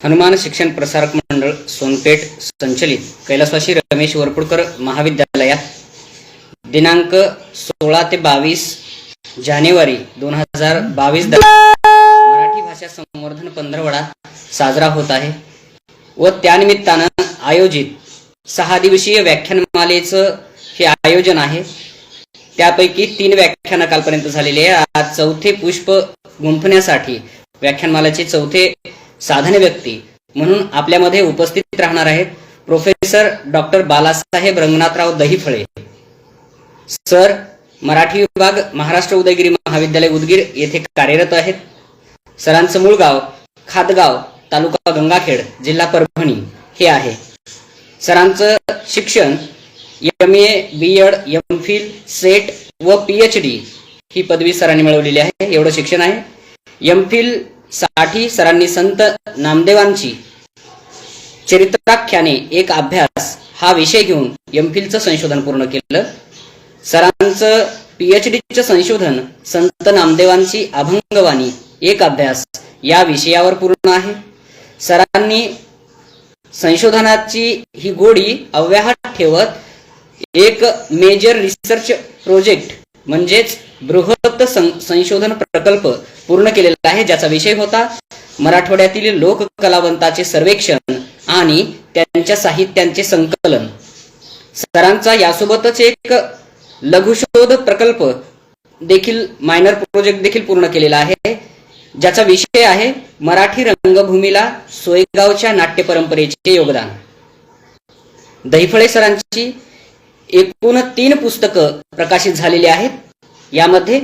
हनुमान शिक्षण प्रसारक मंडळ सोनपेठ संचलित कैलासवासी रमेश वरपुडकर महाविद्यालयात दिनांक 16 ते 22 जानेवारी 2022 मराठी भाषा संवर्धन पंधरवडा साजरा होत आहे व त्यानिमित्तानं आयोजित 6 दिवसीय व्याख्यानमालेचं हे आयोजन आहे। त्यापैकी 3 व्याख्यानं कालपर्यंत झालेली आहे। आज चौथे पुष्प गुंफण्यासाठी व्याख्यानमालेचे चौथे साधन व्यक्ती म्हणून आपल्यामध्ये उपस्थित राहणार आहेत professor doctor Balasaheb Rangnathrao Dahiphale sir, Marathi विभाग, महाराष्ट्र उदयगिरी महाविद्यालय उदगीर येथे कार्यरत आहेत। सरांचं मूळ गाव खादगाव, तालुका गंगाखेड, जिल्हा परभणी हे आहे। सरांचं शिक्षण MA, B.Ed, MPhil, सेट व PhD ही पदवी सरांनी मिळवलेली आहे। एवढं शिक्षण आहे। MPhil साठी सरांनी संत नामदेवांची चरित्राख्याने एक अभ्यास हा विषय घेऊन MPhilचं संशोधन पूर्ण केलं। सरांचं PhDचं संशोधन संत नामदेवांची अभंगवाणी एक अभ्यास या विषयावर पूर्ण आहे। सरांनी संशोधनाची ही गोडी अव्याहत ठेवत एक मेजर रिसर्च प्रोजेक्ट म्हणजेच बृहत संशोधन प्रकल्प पूर्ण केलेला आहे, ज्याचा विषय होता मराठवाड्यातील लोककलावंताचे सर्वेक्षण आणि त्यांच्या साहित्यांचे संकलन। सरांचा यासोबतच एक लघुशोध प्रकल्प देखील मायनर प्रोजेक्ट देखील पूर्ण केलेला आहे, ज्याचा विषय आहे मराठी रंगभूमीला सोयगावच्या नाट्य परंपरेचे योगदान। दहिफळे सरांची एकूण 3 पुस्तकं प्रकाशित झालेली आहेत। यामध्ये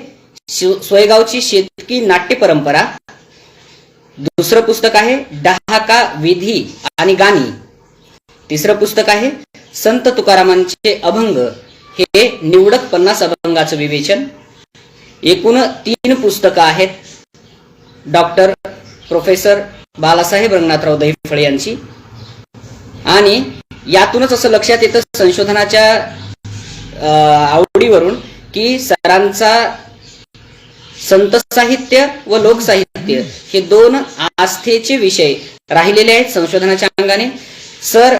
सोयगावची शेतकी नाट्य परंपरा, दुसरं पुस्तक आहे डहाका विधी आणि गाणी, तिसरं पुस्तक आहे संत तुकारामांचे अभंग हे निवडक 50 अभंगाचं विवेचन। एकूण 3 पुस्तकं आहेत डॉक्टर प्रोफेसर बालासाहेब रंगनाथराव दहिफळे यांची। आणि यातूनच असं लक्षात येतं संशोधनाच्या आवडीवरून की सरांचा संत साहित्य व लोकसाहित्य हे 2 आस्थेचे विषय राहिलेले आहेत संशोधनाच्या अंगाने। सर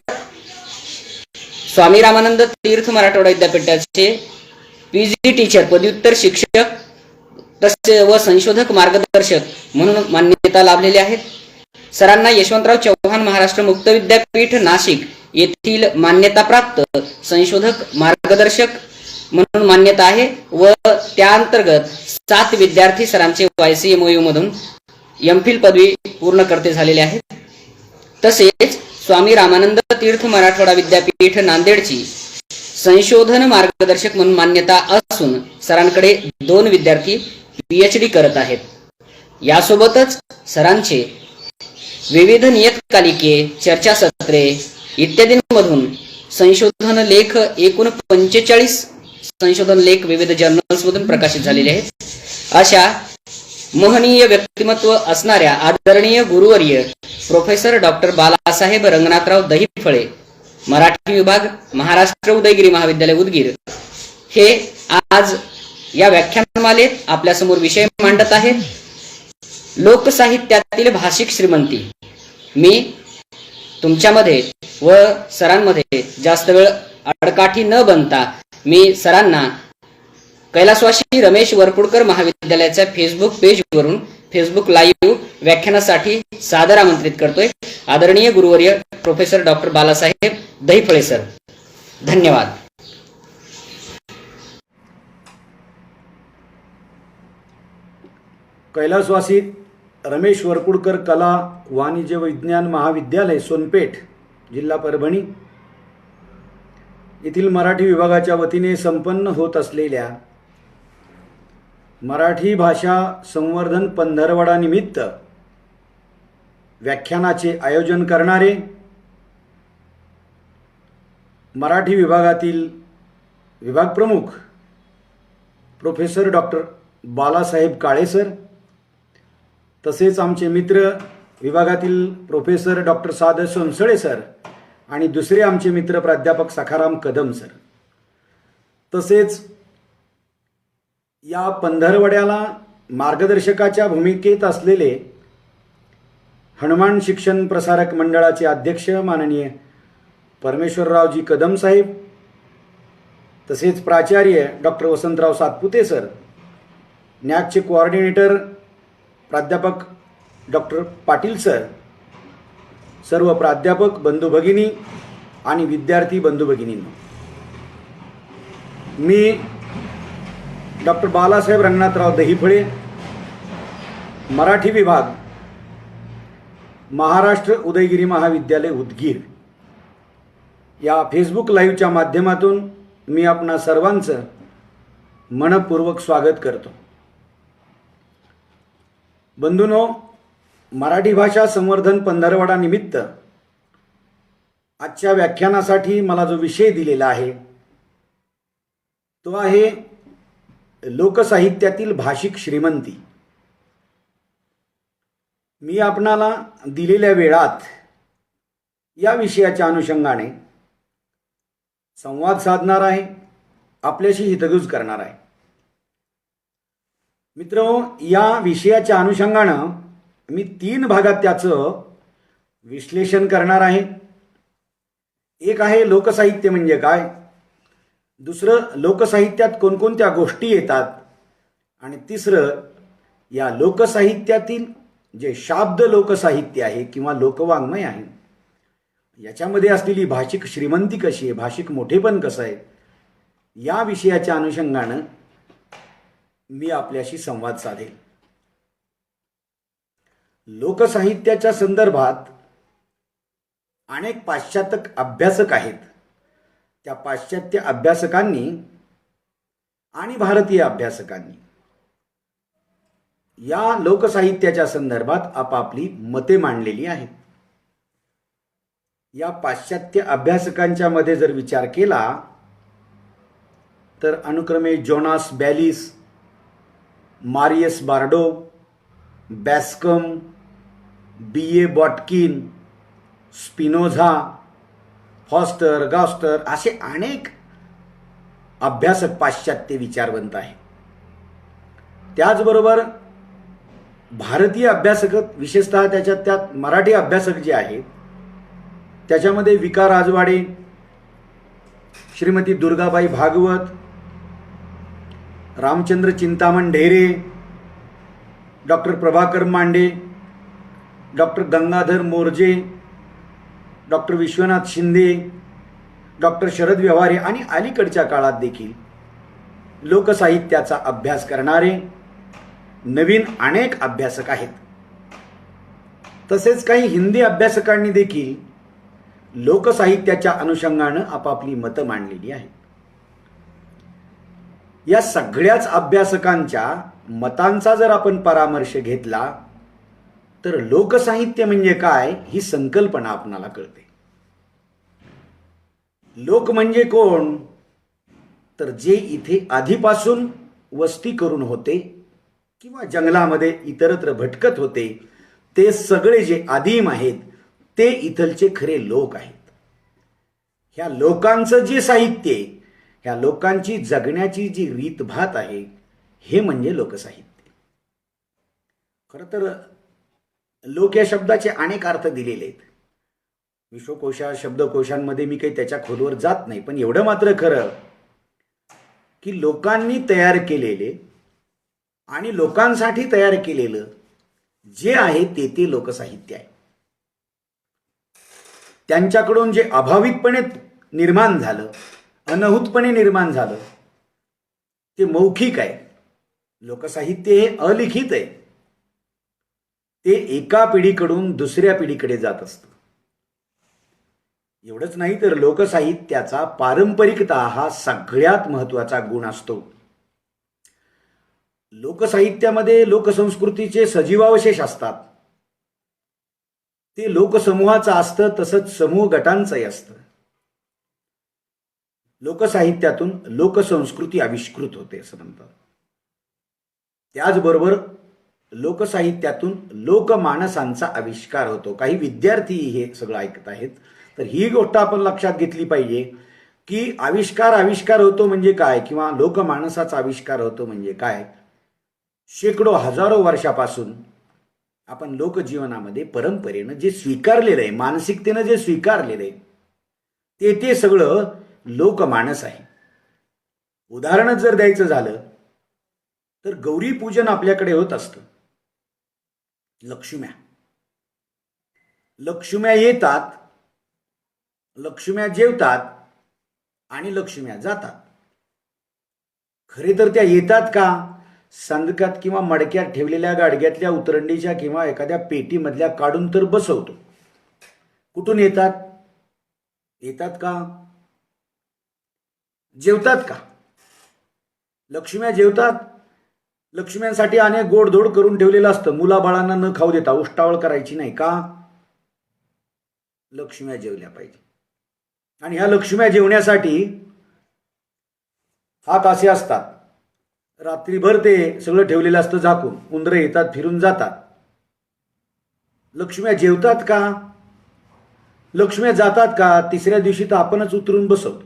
स्वामी रामानंद तीर्थ मराठवाडा विद्यापीठाचे PG टीचर, पदव्युत्तर शिक्षक तसे व संशोधक मार्गदर्शक म्हणून मान्यता लाभलेले आहेत। सरांना यशवंतराव चव्हाण महाराष्ट्र मुक्त विद्यापीठ नाशिक येथील मान्यताप्राप्त संशोधक मार्गदर्शक म्हणून मान्यता आहे व त्या अंतर्गत 7 विद्यार्थी सरांचे YCMOU मधून MPhil पदवी पूर्ण करते झालेले आहेत। तसेच स्वामी रामानंद तीर्थ मराठवाडा विद्यापीठ नांदेडची संशोधन मार्गदर्शक म्हणून मान्यता असून सरांकडे 2 विद्यार्थी PhD करत आहेत। यासोबतच सरांचे विविध नियतकालिके, चर्चासत्रे इत्यादींमधून संशोधन लेख एकूण 45 संशोधन लेख विविध जर्नल्स मधून प्रकाशित झालेले आहेत। अशा महनीय व्यक्तिमत्व असणाऱ्या आदरणीय गुरुवर्य प्रोफेसर डॉक्टर बालासाहेब रंगनाथराव दहिफळे, मराठी विभाग, महाराष्ट्र उदयगिरी महाविद्यालय उदगीर हे आज या व्याख्यानमालेत आपल्यासमोर विषय मांडत आहेत। लोकसाहित्यातील भाषिक श्रीमंती। मी तुमच्यामध्ये व सरांमध्ये जास्त वेळ अडकाठी न बनता मी सरांना कैलासवासी रमेश वरपुडकर महाविद्यालयाच्या फेसबुक पेजवरून फेसबुक लाईव्ह व्याख्यानासाठी सादर आमंत्रित करतोय। आदरणीय गुरुवर्य professor doctor Balasaheb Dahiphale sir, धन्यवाद। कैलासवासी रमेश वरपुडकर कला वाणिज्य विज्ञान महाविद्यालय सोनपेठ, जिल्हा परभणी येथील मराठी विभागाच्या वतीने संपन्न होत असलेल्या मराठी भाषा संवर्धन पंधरवडा निमित्त व्याख्यानाचे आयोजन करणारे मराठी विभागातील विभाग प्रमुख प्रोफेसर डॉक्टर बालासाहेब काळे सर, तसेच आमचे मित्र विभागातील प्रोफेसर डॉक्टर सादर सोनसळे सर आणि दुसरे आमचे मित्र प्राध्यापक सखाराम कदम सर, तसेच या पंधरवड्याला मार्गदर्शकाच्या भूमिकेत असलेले हनुमान शिक्षण प्रसारक मंडळाचे अध्यक्ष माननीय परमेश्वररावजी कदम साहेब, तसेच प्राचार्य डॉक्टर वसंतराव सातपुते सर, नॅकचे कोऑर्डिनेटर प्राध्यापक डॉक्टर पाटील सर, सर्व प्राध्यापक बंधू भगिनी आणि विद्यार्थी बंधू भगिनींनो, मी डॉक्टर बालासाहेब रंगनाथराव दहिफळे, मराठी विभाग, महाराष्ट्र उदयगिरी महाविद्यालय उदगीर, या फेसबुक लाईव्हच्या माध्यमातून मी आपणा सर्वांचं मनपूर्वक स्वागत करतो. बंधूंनो, मराठी भाषा संवर्धन पंधरवडा निमित्त आजच्या व्याख्यानासाठी मला जो विषय दिलेला आहे तो आहे लोकसाहित्यातील भाषिक श्रीमंती. मी आपणाला दिलेल्या वेळात या विषयाच्या अनुषंगाने संवाद साधणार आहे, आपल्याशी हितगुज करणार आहे. मित्रहो, या विषयाच्या अनुषंगानं मी 3 भागात त्याचं विश्लेषण करणार आहे. एक आहे लोकसाहित्य म्हणजे काय, दुसरं लोकसाहित्यात कोणकोणत्या गोष्टी येतात, आणि तिसरं या लोकसाहित्यातील जे शाब्द लोकसाहित्य आहे किंवा लोकवाङ्मय आहे याच्यामध्ये असलेली भाषिक श्रीमंती कशी आहे, भाषिक मोठेपण कसं आहे, या विषयाच्या अनुषंगानं मी आपल्याशी संवाद साधेल. लोकसाहित्याच्या संदर्भात अनेक पाश्चात्य अभ्यासक आहेत. त्या पाश्चात्य अभ्यासकांनी आणि भारतीय अभ्यासकांनी या लोकसाहित्याच्या संदर्भात आपापली मते मांडलेली आहेत. या पाश्चात्य अभ्यासकांच्या मध्ये जर विचार केला तर अनुक्रमे Jonas Balys, Marius Barbeau, Bascom, B.A. Botkin, Spinoza, Foster, Gaster असे अनेक अभ्यासक पाश्चात्य विचारवंत आहेत. त्याचबरोबर भारतीय अभ्यासक, विशेषतः त्यात मराठी अभ्यासक जे आहेत त्याच्यामध्ये विका Rajwade, Shrimati Durgabai Bhagwat, Ramchandra Chintaman Dhere, doctor Prabhakar Mande, doctor Gangadhar Morje, doctor Vishwanath Shinde, doctor Sharad Vyavahare आणि अलीकडच्या काळात देखील लोकसाहित्याचा अभ्यास करणारे नवीन अनेक अभ्यासक आहेत. तसेच काही हिंदी अभ्यासकांनी देखील लोकसाहित्याच्या अनुषंगानं आपापली मतं मांडलेली आहेत. या सगळ्याच अभ्यासकांच्या मतांचा जर आपण परामर्श घेतला तर लोकसाहित्य म्हणजे काय ही संकल्पना आपणाला कळते. लोक म्हणजे कोण, तर जे इथे आधीपासून वस्ती करून होते किंवा जंगलामध्ये इतरत्र भटकत होते ते सगळे जे आदिम आहेत ते इथलचे खरे लोक आहेत. ह्या लोकांचं जे साहित्य आहे, ह्या लोकांची जगण्याची जी रीतभात आहे, हे म्हणजे लोकसाहित्य. खरं तर लोक या शब्दाचे अनेक अर्थ दिलेले आहेत. विश्वकोशा शब्दकोशांमध्ये मी काही त्याच्या खोलवर जात नाही, पण एवढं मात्र खरं की लोकांनी तयार केलेले आणि लोकांसाठी तयार केलेलं जे आहे ते लोकसाहित्य आहे. त्यांच्याकडून जे अभावितपणे निर्माण झालं, अनहूतपणे निर्माण झालं, ते मौखिक आहे. लोकसाहित्य हे अलिखित आहे. ते एका पिढीकडून दुसऱ्या पिढीकडे जात असतं. एवढंच नाही तर लोकसाहित्याचा पारंपरिकता हा सगळ्यात महत्त्वाचा गुण असतो. लोकसाहित्यामध्ये लोकसंस्कृतीचे सजीवावशेष असतात. ते लोकसमूहाचं असतं, तसंच समूह गटांचंही असतं. लोकसाहित्यातून लोकसंस्कृती आविष्कृत होते असं म्हणतात. त्याचबरोबर लोकसाहित्यातून लोकमानसांचा आविष्कार होतो. काही विद्यार्थी हे सगळं ऐकत आहेत, तर ही गोष्ट आपण लक्षात घेतली पाहिजे की आविष्कार होतो म्हणजे काय, किंवा लोकमानसाचा आविष्कार होतो म्हणजे काय. शेकडो हजारो वर्षापासून आपण लोकजीवनामध्ये परंपरेनं जे स्वीकारलेलं आहे, मानसिकतेनं जे स्वीकारलेलं आहे, ते सगळं लोकमानस आहे. उदाहरणच जर द्यायचं झालं तर गौरी पूजन आपल्याकडे होत असतं. लक्ष्म्या येतात, लक्ष्म्या जेवतात आणि लक्ष्म्या जातात. खरे तर त्या येतात का? संदकात किंवा मडक्यात ठेवलेल्या गाडग्यातल्या उतरंडीच्या किंवा एखाद्या पेटीमधल्या काढून तर बसवतो. कुठून येतात? येतात का? जेवतात का? लक्ष्म्या जेवतात. लक्ष्म्यांसाठी अनेक गोडधोड करून ठेवलेलं असतं. मुलाबाळांना न खाऊ देता उष्टावळ करायची नाही का? लक्ष्म्या जेवल्या पाहिजे. आणि ह्या लक्ष्म्या जेवण्यासाठी हात असे असतात. रात्रीभर ते सगळं ठेवलेलं असतं झाकून. उंदरं येतात, फिरून जातात. लक्ष्म्या जेवतात का? लक्ष्म्या जातात का? तिसऱ्या दिवशी तर आपणच उतरून बसवतो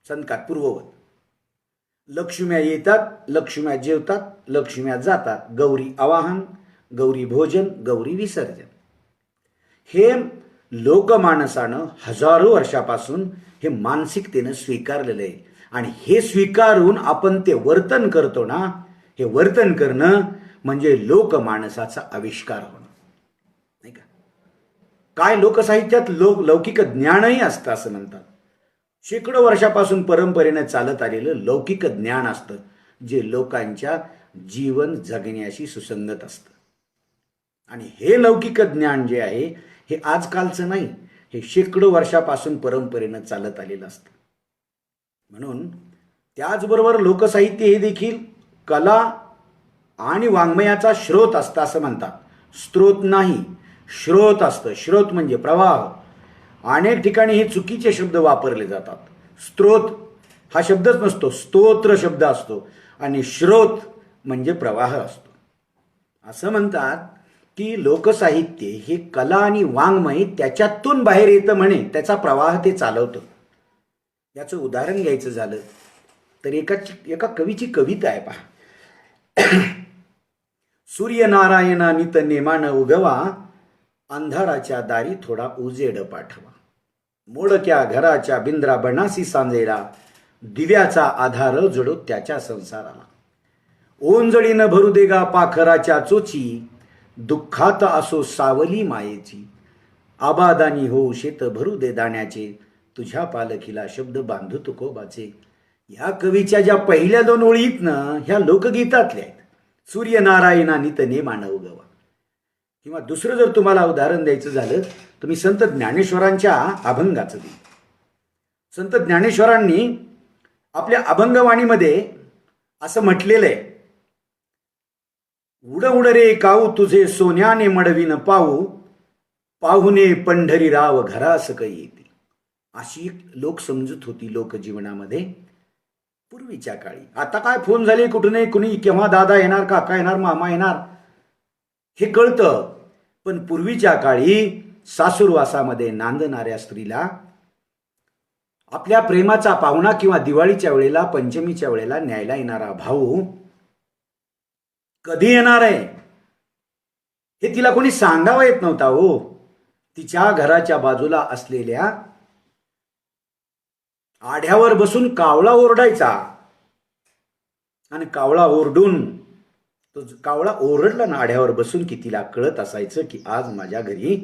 संदकात पूर्ववत. लक्ष्म्या येतात, लक्ष्म्या जेवतात, लक्ष्म्या जातात. गौरी आवाहन, गौरी भोजन, गौरी विसर्जन. हे लोकमानसानं हजारो वर्षापासून हे मानसिकतेनं स्वीकारलेलं आहे. आणि हे स्वीकारून आपण ते वर्तन करतो ना, हे वर्तन करणं म्हणजे लोकमानसाचा आविष्कार होणं, नाही का? काय लोकसाहित्यात लौकिक ज्ञानही असतं असं म्हणतात. शेकडो वर्षापासून परंपरेनं चालत आलेलं लौकिक ज्ञान असतं, जे लोकांच्या जीवन जगण्याशी सुसंगत असतं. आणि हे लौकिक ज्ञान जे आहे हे आजकालचं नाही, हे शेकडो वर्षापासून परंपरेनं चालत आलेलं असतं. म्हणून त्याचबरोबर लोकसाहित्य हे देखील कला आणि वाङ्मयाचा स्रोत असतं असं म्हणतात. स्रोत नाही, स्रोत असतं. स्रोत म्हणजे प्रवाह. अनेक ठिकाणी हे चुकीचे शब्द वापरले जातात. स्रोत हा शब्दच नसतो, स्तोत्र शब्द असतो. आणि स्रोत म्हणजे प्रवाह असतो. असं म्हणतात की लोकसाहित्य हे कला आणि वाङ्मय त्याच्यातून बाहेर येतं म्हणे, त्याचा प्रवाह ते चालवतं. याचं उदाहरण घ्यायचं झालं तर एका कवीची कविता आहे पहा. सूर्यनारायणा नित नेमान उगवा, अंधाराच्या दारी थोडा उजेड पाठवा. मोडक्या घराच्या बिंद्रा बनासी सांजेला, दिव्याचा आधार जडो त्याच्या संसाराला. ओंजळीनं भरू देगा पाखराच्या चोची, दुःखात असो सावली मायेची. आबादानी हो शेत भरू दे दाण्याचे, तुझ्या पालखीला शब्द बांधू तुकोबाचे. या कवीच्या ज्या पहिल्या 2 ओळीत ना ह्या लोकगीतातल्या आहेत. सूर्यनारायणा नित नेमान उगवा. किंवा दुसरं जर तुम्हाला उदाहरण द्यायचं झालं तर मी संत ज्ञानेश्वरांच्या अभंगाचं देईन. संत ज्ञानेश्वरांनी आपल्या अभंगवाणीमध्ये असं म्हटलेलं आहे, उड उड रे काऊ तुझे सोन्याने मडविन पाहू, पाहुणे पंढरीराव घरास क येते. अशी लोक समजूत होती लोकजीवनामध्ये पूर्वीच्या काळी. आता काय फोन झाले कुठूनही, कुणी केव्हा दादा येणार, काका येणार, मामा येणार हे कळतं. पण पूर्वीच्या काळी सासूरवासामध्ये नांदणाऱ्या स्त्रीला आपल्या प्रेमाचा पाहुणा किंवा दिवाळीच्या वेळेला, पंचमीच्या वेळेला न्यायला येणारा भाऊ कधी येणार आहे हे तिला कोणी सांगावं येत नव्हता हो. तिच्या घराच्या बाजूला असलेल्या आढ्यावर बसून कावळा ओरडायचा. आणि कावळा ओरडून, तो कावळा ओरडला ना आढ्यावर बसून की तिला कळत असायचं की आज माझ्या घरी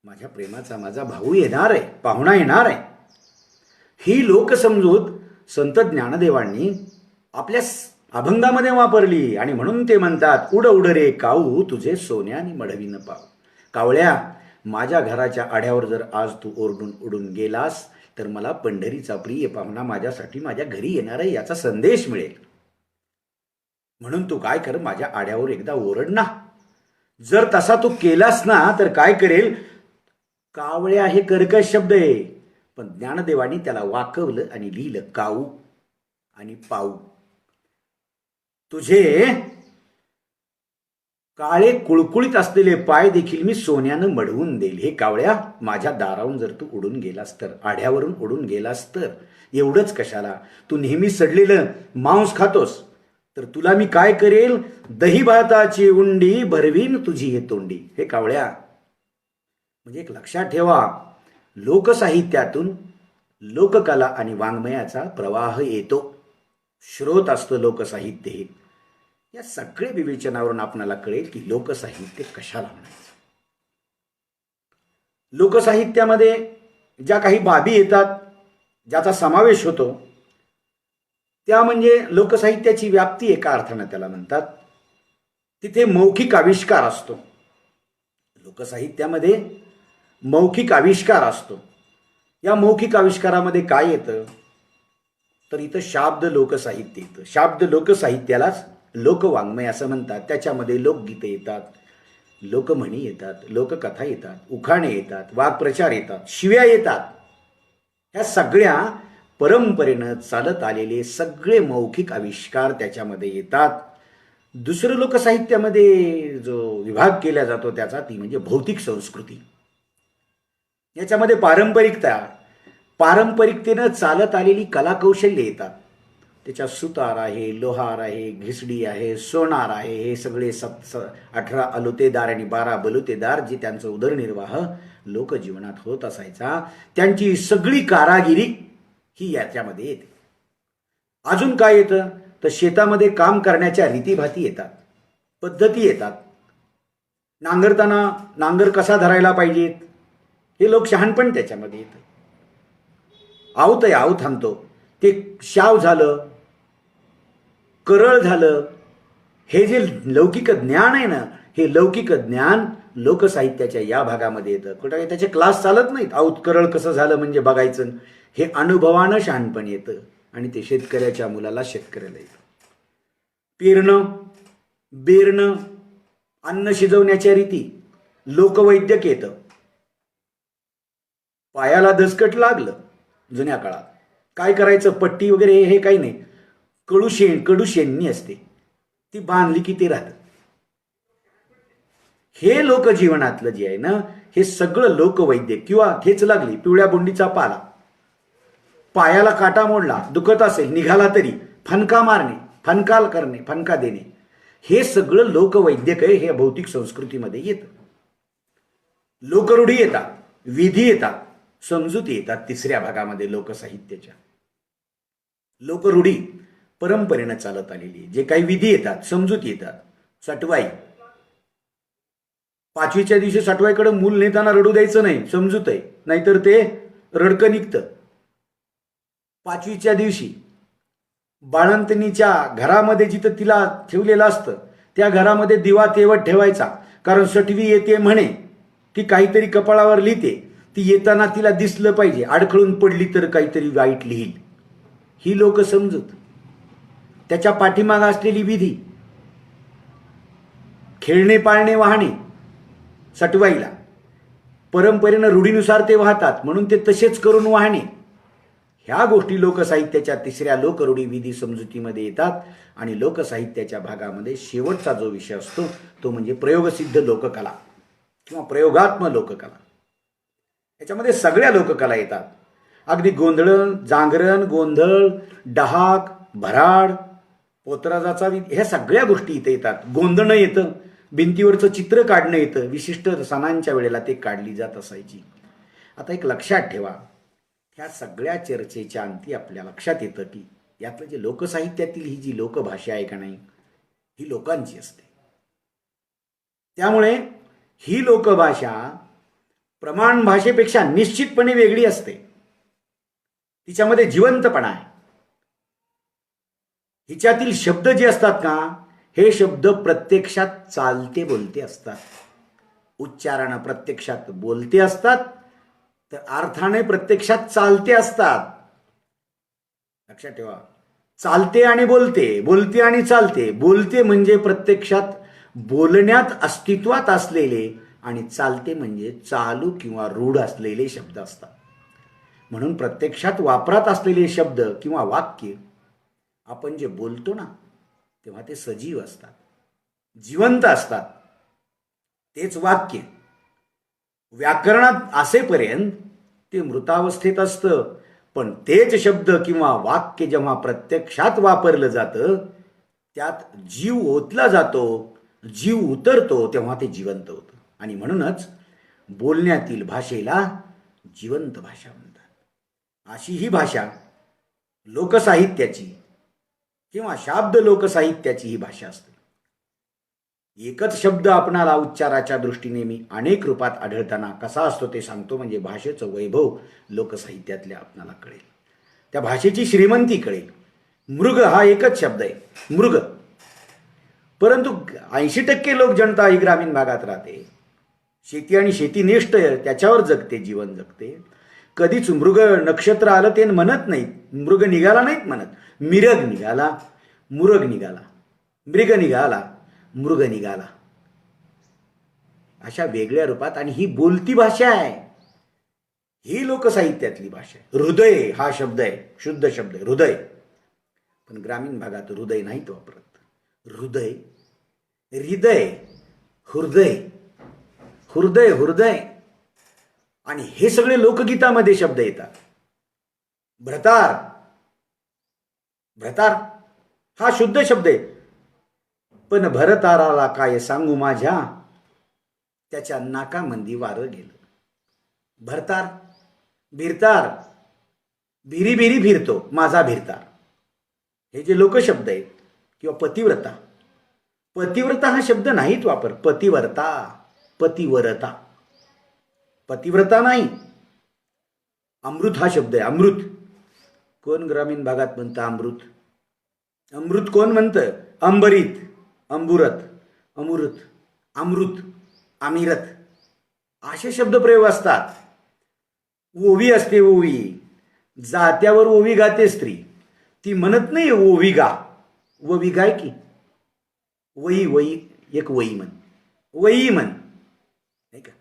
माझ्या प्रेमाचा माझा भाऊ येणार आहे, पाहुणा येणार आहे. ही लोकसमजूत संत ज्ञानदेवांनी आपल्या अभंगामध्ये वापरली. आणि म्हणून ते म्हणतात, उड उड रे काऊ तुझे सोन्याने मडविन पाहू. कावळ्या, माझ्या घराच्या आढ्यावर जर आज तू ओरडून उडून गेलास तर मला पंढरीचा प्रिय पाहुणा माझ्यासाठी माझ्या घरी येणार आहे याचा संदेश मिळेल. म्हणून तू काय कर, माझ्या आढ्यावर एकदा ओरड ना. जर तसा तू केलास ना तर काय करेल. कावळ्या हे कर्कश शब्द आहे, पण ज्ञानदेवानी त्याला वाकवलं आणि लिहिलं काऊ आणि पाऊ. तुझे काळे कुळकुळीत असलेले पाय देखील मी सोन्यानं मढवून देईल. हे कावळ्या, माझ्या दारावरून जर तू उडून गेलास तर, आढ्यावरून उडून गेलास तर, एवढंच कशाला, तू नेहमी सडलेलं मांस खातोस, तर तुला मी काय करेल, दही भाताची उंडी भरवीन तुझी हे तोंडी. हे कावळ्या, म्हणजे एक लक्षात ठेवा, लोकसाहित्यातून लोककला आणि वाङ्मयाचा प्रवाह येतो, स्रोत असतं लोकसाहित्य हे. या सगळ्या विवेचनावरून आपल्याला कळेल की लोकसाहित्य कशाला म्हणायचं. लोकसाहित्यामध्ये ज्या काही बाबी येतात, ज्याचा समावेश होतो, त्या म्हणजे लोकसाहित्याची व्याप्ती एका अर्थानं त्याला म्हणतात. तिथे मौखिक आविष्कार असतो. लोकसाहित्यामध्ये मौखिक आविष्कार असतो. या मौखिक आविष्कारामध्ये काय येतं, तर इथं शाब्द लोकसाहित्य येतं. शाब्द लोकसाहित्यालाच लोकवाङ्मय असं म्हणतात. त्याच्यामध्ये लोकगीतं येतात, लोकम्हणी येतात, लोककथा येतात, उखाणे येतात, वाक्प्रचार येतात, शिव्या येतात. ह्या सगळ्या परंपरेनं चालत आलेले सगळे मौखिक आविष्कार त्याच्यामध्ये येतात. दुसरं लोकसाहित्यामध्ये जो विभाग केला जातो त्याचा, ती म्हणजे भौतिक संस्कृती. याच्यामध्ये पारंपरिकतेनं चालत आलेली कलाकौशल्य येतात. त्याच्यात सुतार आहे, लोहार आहे, घिसडी आहे, सोनार आहे. हे सगळे 18 अलुतेदार आणि 12 बलुतेदार जे त्यांचा उदरनिर्वाह लोकजीवनात होत असायचा, त्यांची सगळी कारागिरी ही याच्यामध्ये येते. अजून काय येतं, तर शेतामध्ये काम करण्याच्या रीतीभाती येतात, पद्धती येतात. नांगरताना नांगर कसा धरायला पाहिजेत हे लोक शहाणपण त्याच्यामध्ये येतं. आवत आहे, आवत थांबतो, ते शाव झालं, करळ झालं. हे जे लौकिक ज्ञान आहे ना, हे लौकिक ज्ञान लोकसाहित्याच्या या भागामध्ये येतं. कुठं काही त्याचे क्लास चालत नाहीत. आऊत करळ कसं झालं म्हणजे बघायचं, हे अनुभवानं शहाणपण येतं आणि ते शेतकऱ्याच्या मुलाला शेतकऱ्याला येतं. पेरणं, बेरणं, अन्न शिजवण्याच्या रीती, लोकवैद्यक येतं. पायाला दसकट लागलं जुन्या काळात, काय करायचं, पट्टी वगैरे हे काही नाही, कडूशेंनी असते, ती बांधली की ते राहतं. हे लोकजीवनातलं जे आहे ना, हे सगळं लोकवैद्यक. किंवा ठेच लागली, पिवळ्या बोंडीचा पाला, पायाला काटा मोडला, दुखत असेल, निघाला तरी फणका मारणे, फणकाल करणे, फणका देणे, हे सगळं लोकवैद्यक आहे. हे भौतिक संस्कृतीमध्ये येतं. लोकरूढी येतात, विधी येतात, समजुती येतात. तिसऱ्या भागामध्ये लोकसाहित्याच्या लोकरूढी परंपरेनं चालत आलेली, जे काही विधी येतात, समजुती येतात. सटवाई, 5वीच्या दिवशी सटवाईकडे मूल नेताना रडू द्यायचं नाही, समजूत आहे, नाहीतर ते रडकं निघतं. 5वीच्या दिवशी बाळंतणीच्या घरामध्ये जिथं तिला ठेवलेलं असतं, त्या घरामध्ये दिवा तेवत ठेवायचा. कारण सटवी येते म्हणे, ती काहीतरी कपाळावर लिहिते, ती येताना तिला दिसलं पाहिजे, अडखळून पडली तर काहीतरी वाईट लिहील. ही लोक समजूत. त्याच्या पाठीमाग असलेली विधी, खेळणे, पाळणे, वाहणे, सटवाईला परंपरेनं रूढीनुसार ते वाहतात, म्हणून ते तसेच करून वाहणे. ह्या गोष्टी लोकसाहित्याच्या तिसऱ्या लोकरूढी विधी समजुतीमध्ये येतात. आणि लोकसाहित्याच्या भागामध्ये शेवटचा जो विषय असतो तो म्हणजे प्रयोगसिद्ध लोककला किंवा प्रयोगात्मक लोककला. याच्यामध्ये सगळ्या लोककला येतात. अगदी गोंधळ, जागरण, गोंधळ, डहाक, भराड, पोतराजाचा, ह्या सगळ्या गोष्टी इथे येतात. गोंधणं येतं, भिंतीवरचं चित्र काढणं येतं. विशिष्ट सणांच्या वेळेला ते काढली जात असायची. आता एक लक्षात ठेवा, ह्या सगळ्या चर्चेच्या अंती आपल्या लक्षात येतं की यातलं जे लोकसाहित्यातील ही जी लोकभाषा आहे का नाही, ही लोकांची असते. त्यामुळे ही लोकभाषा प्रमाण भाषेपेक्षा निश्चितपणे वेगळी असते. तिच्यामध्ये जिवंतपणा आहे. हिच्यातील शब्द जे असतात का, हे शब्द प्रत्यक्षात चालते बोलते असतात. उच्चारण प्रत्यक्षात बोलते असतात, तर अर्थाने प्रत्यक्षात चालते असतात. लक्षात ठेवा, चालते आणि बोलते, बोलते आणि चालते. बोलते म्हणजे प्रत्यक्षात बोलण्यात अस्तित्वात असलेले, आणि चालते म्हणजे चालू किंवा रूढ असलेले शब्द असतात. म्हणून प्रत्यक्षात वापरात असलेले शब्द किंवा वाक्य आपण जे बोलतो ना, तेव्हा ते सजीव असतात, जिवंत असतात. तेच वाक्य व्याकरणात असेपर्यंत ते मृतावस्थेत असतं. पण तेच शब्द किंवा वाक्य जेव्हा प्रत्यक्षात वापरलं जातं, त्यात जीव ओतला जातो, जीव उतरतो, तेव्हा ते जिवंत होतं. आणि म्हणूनच बोलण्यातील भाषेला जिवंत भाषा म्हणतात. अशी ही भाषा लोकसाहित्याची किंवा शाब्द लोकसाहित्याची ही भाषा असते. एकच शब्द आपणाला उच्चाराच्या दृष्टीने मी अनेक रूपात आढळताना कसा असतो ते सांगतो, म्हणजे भाषेचं वैभव लोकसाहित्यातल्या आपणाला कळेल, त्या भाषेची श्रीमंती कळेल. मृग हा एकच शब्द आहे, मृग. परंतु 80% लोक जनता ही ग्रामीण भागात राहते, शेती आणि शेतीनिष्ठ त्याच्यावर जगते, जीवन जगते. कधीच मृग नक्षत्र आलं ते म्हणत नाहीत, मृग निघाला नाहीत म्हणत. मिरग निघाला, मुरग निघाला, मृग निघाला, मृग निघाला, अशा वेगळ्या रूपात. आणि ही बोलती भाषा आहे, ही लोकसाहित्यातली भाषा आहे. हृदय हा शब्द आहे, शुद्ध शब्द आहे हृदय. पण ग्रामीण भागात हृदय नाहीत वापरत. हृदय, हृदय, हृदय, हृदय, हृदय. आणि हे सगळे लोकगीतामध्ये शब्द येतात. भ्रतार, भ्रतार हा शुद्ध शब्द आहे. पण भरताराला काय सांगू माझ्या, त्याच्या नाकामंदी वारं गेलं. भरतार, भिरतार, भिरी भिरी फिरतो माझा भिरतार, हे जे लोकशब्द आहेत. किंवा पतिव्रता, पतिव्रता हा शब्द नाहीत वापर. पतिव्रता, पतिव्रता, पतिव्रता नाही. अमृत हा शब्द आहे, अमृत. कोण ग्रामीण भागात म्हणतं अमृत? अमृत कोण म्हणतं? अंबरीत, अंबुरत, अमृत, अमृत, अमिरत, असे शब्दप्रयोग असतात. ओवी असते, ओवी. जात्यावर ओवी गाते स्त्री, ती म्हणत नाही ओवी गा. ववी गाय की वई, वई एक वई म्हण, वई म्हण, नाही का?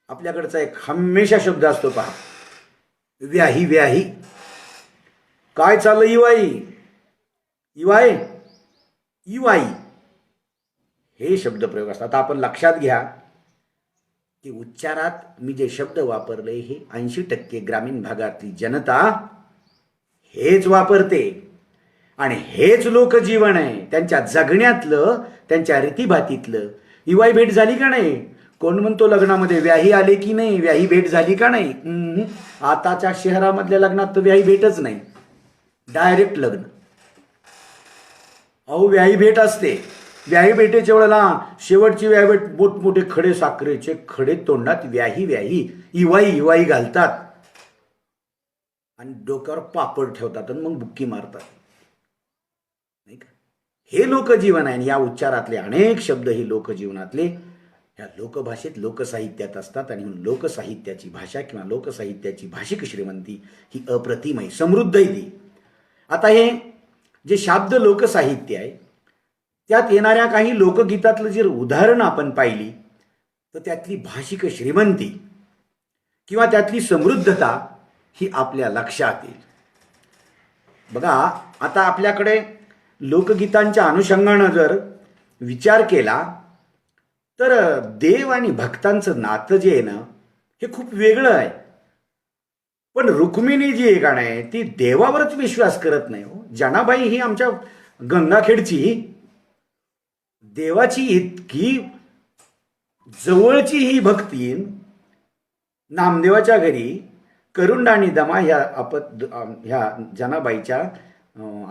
आपल्याकडचा एक हमेशा शब्द असतो पहा, व्याही, व्याही. काय चाललं इवाई, इवाय, इवाई, हे शब्दप्रयोग असतात. आपण लक्षात घ्या की उच्चारात मी जे शब्द वापरले हे 80% ग्रामीण भागातली जनता हेच वापरते. आणि हेच लोकजीवन आहे, त्यांच्या जगण्यातलं, त्यांच्या रीतीभातीतलं. इवाई भेट झाली का नाही? कोण म्हणतो लग्नामध्ये व्याही आले की नाही, व्याही भेट झाली का नाही? आताच्या शहरामधल्या लग्नात तर व्याही भेटच नाही, डायरेक्ट लग्न. अहो व्याही भेट असते, व्याही भेटेच्या वेळेला शेवटची व्याही भेट मोठमोठे खडे साखरेचे खडे तोंडात व्याही, व्याही, इवाई, इवाई घालतात आणि डोक्यावर पापड ठेवतात आणि मग बुक्की मारतात, नाही का? हे लोकजीवन आहे. आणि या उच्चारातले अनेक शब्द हे लोकजीवनातले ह्या लोकभाषेत, लोकसाहित्यात असतात. आणि म्हणून लोकसाहित्याची भाषा किंवा लोकसाहित्याची भाषिक श्रीमंती ही अप्रतिम आहे, समृद्ध आहे ती. आता हे जे शाब्द लोकसाहित्य आहे त्यात येणाऱ्या काही लोकगीतातलं जर उदाहरण आपण पाहिली तर त्यातली भाषिक श्रीमंती किंवा त्यातली समृद्धता ही आपल्या लक्षात येईल. बघा, आता आपल्याकडे लोकगीतांच्या अनुषंगानं जर विचार केला तर देव आणि भक्तांचं नातं जे आहे ना हे खूप वेगळं आहे. पण रुक्मिणी जी आहे का नाही, ती देवावरच विश्वास करत नाही हो. जनाबाई ही आमच्या गंगाखेडची देवाची इतकी जवळची ही भक्ती, नामदेवाच्या घरी करुंडा आणि दमा ह्या जनाबाईच्या